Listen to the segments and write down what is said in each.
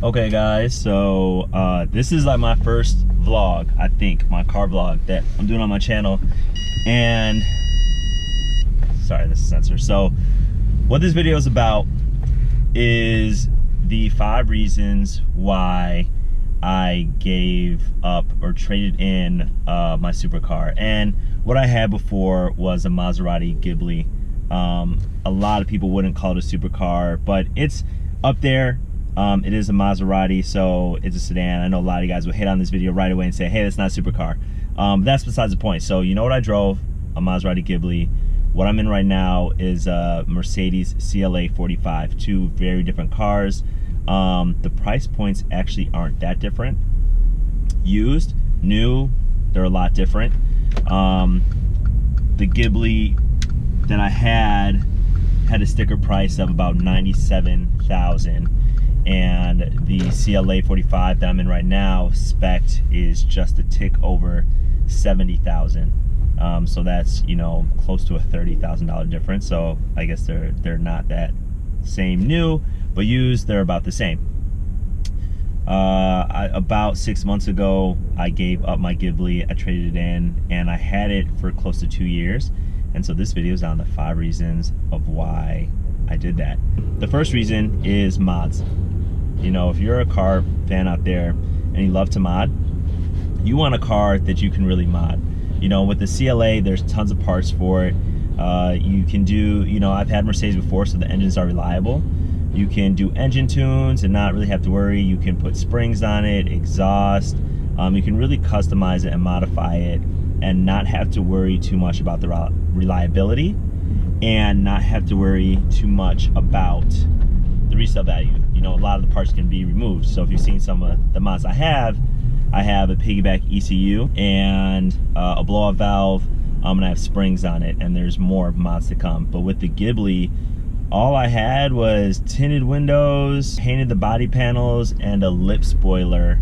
Okay guys, so this is like my first vlog, I think, my car vlog that I'm doing on my channel. And sorry, this is censor. So what this video is about is the 5 reasons why I gave up or traded in my supercar. And what I had before was a Maserati Ghibli. A lot of people wouldn't call it a supercar, but it's up there. It is a Maserati, so it's a sedan. I know a lot of you guys will hit on this video right away and say, hey, that's not a supercar. That's besides the point. So you know what I drove? A Maserati Ghibli. What I'm in right now is a Mercedes CLA 45. 2 very different cars. The price points actually aren't that different. Used, new, they're a lot different. The Ghibli that I had a sticker price of about $97,000. And the CLA 45 that I'm in right now, spec is just a tick over $70,000. So that's, you know, close to a $30,000 difference. So I guess they're not that same new, but used, they're about the same. About 6 months ago, I gave up my Ghibli. I traded it in, and I had it for close to 2 years. And so this video is on the 5 reasons of why I did that. The first reason is mods. You know, if you're a car fan out there and you love to mod, you want a car that you can really mod. You know, with the CLA, there's tons of parts for it. You can do, you know, I've had Mercedes before, so the engines are reliable. You can do engine tunes and not really have to worry. You can put springs on it, exhaust. You can really customize it and modify it and not have to worry too much about the reliability and not have to worry too much about the resale value. You know, a lot of the parts can be removed. So if you've seen some of the mods I have a piggyback ECU and a blow-off valve, and I have springs on it, and there's more mods to come. But with the Ghibli, all I had was tinted windows, painted the body panels, and a lip spoiler,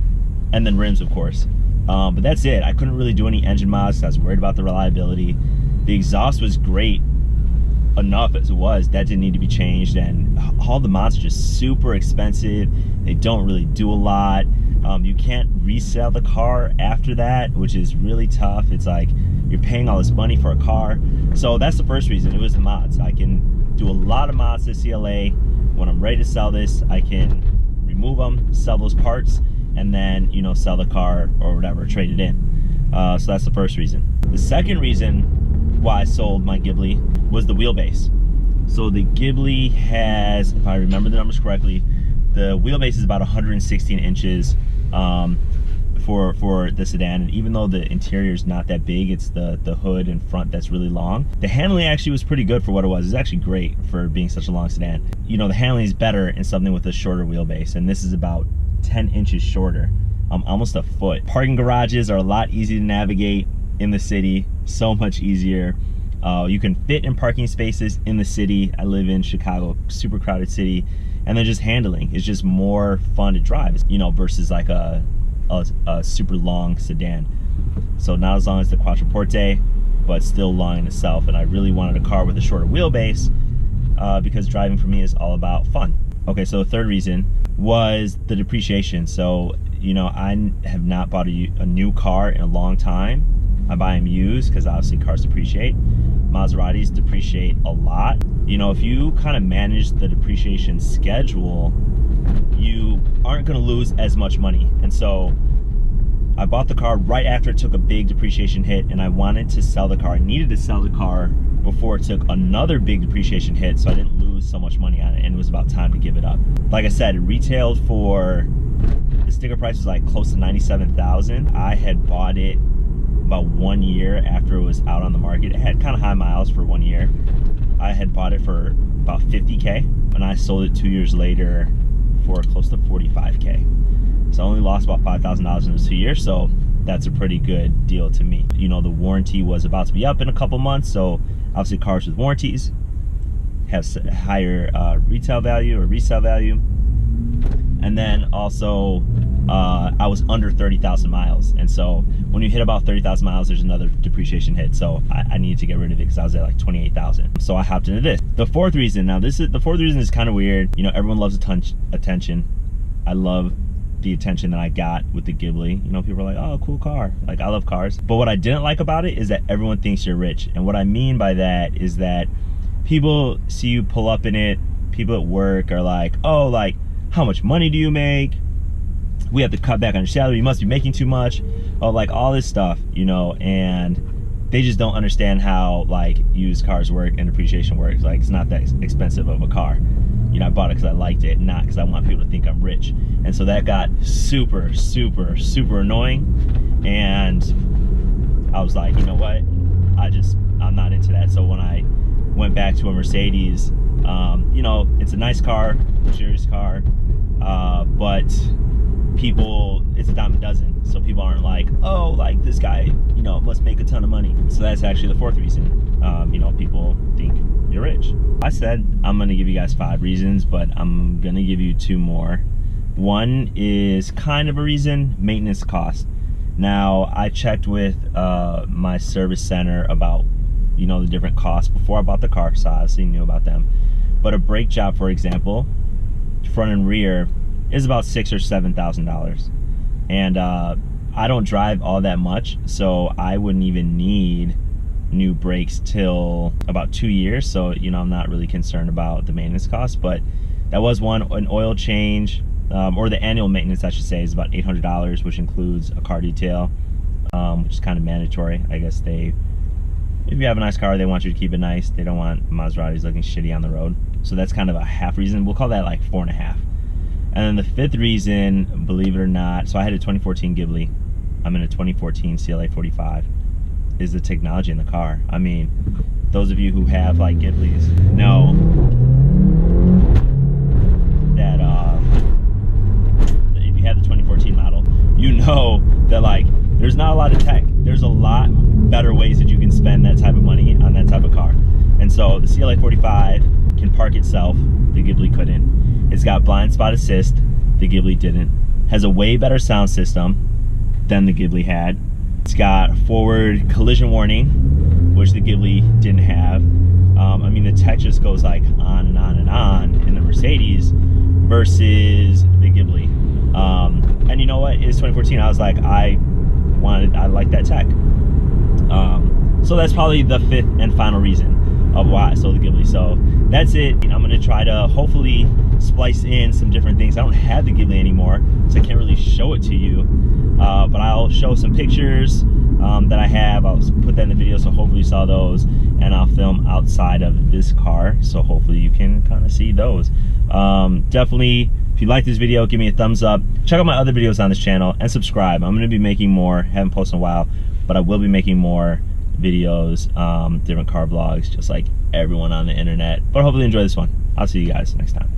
and then rims, of course. But that's it. I couldn't really do any engine mods because I was worried about the reliability. The exhaust was great enough as it was. That didn't need to be changed, and all the mods are just super expensive. They don't really do a lot. You can't resell the car after that, which is really tough. It's like you're paying all this money for a car. So that's the first reason. It was the mods. I can do a lot of mods to CLA. When I'm ready to sell this, I can remove them, sell those parts, and then, you know, sell the car or whatever, trade it in. So that's the first reason. The second reason why I sold my Ghibli was the wheelbase. So the Ghibli has, if I remember the numbers correctly, the wheelbase is about 116 inches for the sedan. And even though the interior is not that big, it's the hood and front that's really long. The handling actually was pretty good for what it was. It's actually great for being such a long sedan. You know, the handling is better in something with a shorter wheelbase, and this is about 10 inches shorter, almost a foot. Parking garages are a lot easier to navigate in the city, so much easier. You can fit in parking spaces in the city. I live in Chicago, super crowded city, and then just handling is just more fun to drive, you know, versus like a super long sedan. So not as long as the Quattroporte, but still long in itself. And I really wanted a car with a shorter wheelbase because driving for me is all about fun. Okay, so the third reason was the depreciation. So, you know, I have not bought a new car in a long time. I buy them used because obviously cars depreciate. Maseratis depreciate a lot. You know, if you kind of manage the depreciation schedule, you aren't going to lose as much money. And so I bought the car right after it took a big depreciation hit, and I wanted to sell the car. I needed to sell the car before it took another big depreciation hit, so I didn't lose so much money on it, and it was about time to give it up. Like I said, it retailed for, the sticker price was like close to $97,000. I had bought it about 1 year after it was out on the market. It had kind of high miles for 1 year. I had bought it for about 50K, and I sold it 2 years later for close to 45K. So I only lost about $5,000 in those 2 years, so that's a pretty good deal to me. You know, the warranty was about to be up in a couple months, so obviously cars with warranties have higher retail value or resale value. And then also, I was under 30,000 miles. And so when you hit about 30,000 miles, there's another depreciation hit. So I needed to get rid of it because I was at like 28,000. So I hopped into this. The fourth reason, now the fourth reason is kind of weird. You know, everyone loves attention. I love the attention that I got with the Ghibli. You know, people are like, oh, cool car. Like, I love cars. But what I didn't like about it is that everyone thinks you're rich. And what I mean by that is that people see you pull up in it, people at work are like, oh, like, how much money do you make? We have to cut back on your salary, you must be making too much. Oh, like all this stuff, you know, and they just don't understand how like used cars work and depreciation works. Like, it's not that expensive of a car. You know, I bought it because I liked it, not because I want people to think I'm rich. And so that got super, super, super annoying. And I was like, you know what? I'm not into that. So when I went back to a Mercedes, you know, it's a nice car, luxurious car, but it's a dime a dozen. So people aren't like, oh, like this guy, you know, must make a ton of money. So that's actually the fourth reason. You know, people think you're rich. I said I'm gonna give you guys 5 reasons, but I'm gonna give you 2 more. One is kind of a reason: maintenance cost. Now, I checked with my service center about, you know, the different costs before I bought the car, so I obviously knew about them. But a brake job, for example, front and rear, is about $6,000 or $7,000. And I don't drive all that much, so I wouldn't even need new brakes till about 2 years. So, you know, I'm not really concerned about the maintenance costs. But that was one. An oil change, or the annual maintenance, I should say, is about $800, which includes a car detail, which is kind of mandatory. I guess if you have a nice car, they want you to keep it nice. They don't want Maseratis looking shitty on the road. So that's kind of a half reason. We'll call that like 4.5. And then the 5th reason, believe it or not, so I had a 2014 Ghibli. I'm in a 2014 CLA 45. Is the technology in the car. I mean, those of you who have like Ghiblis know that if you have the 2014 model, you know that like there's not a lot of tech. There's a lot better ways that you can spend that type of money on that type of car. And so the CLA 45 can park itself, the Ghibli couldn't. It's got blind spot assist, the Ghibli didn't. Has a way better sound system than the Ghibli had. It's got forward collision warning, which the Ghibli didn't have. I mean, the tech just goes like on and on and on in the Mercedes versus the Ghibli. And you know what? It's 2014. I was like, I like that tech. So that's probably the 5th and final reason of why I sold the Ghibli. So that's it. I'm gonna try to hopefully splice in some different things. I don't have the Ghibli anymore, so I can't really show it to you. But I'll show some pictures that I have. I'll put that in the video, so hopefully you saw those. And I'll film outside of this car, so hopefully you can kind of see those. Definitely, if you like this video, give me a thumbs up. Check out my other videos on this channel and subscribe. I'm gonna be making more. Haven't posted in a while, but I will be making more videos, different car vlogs, just like everyone on the internet. But hopefully you enjoy this one. I'll see you guys next time.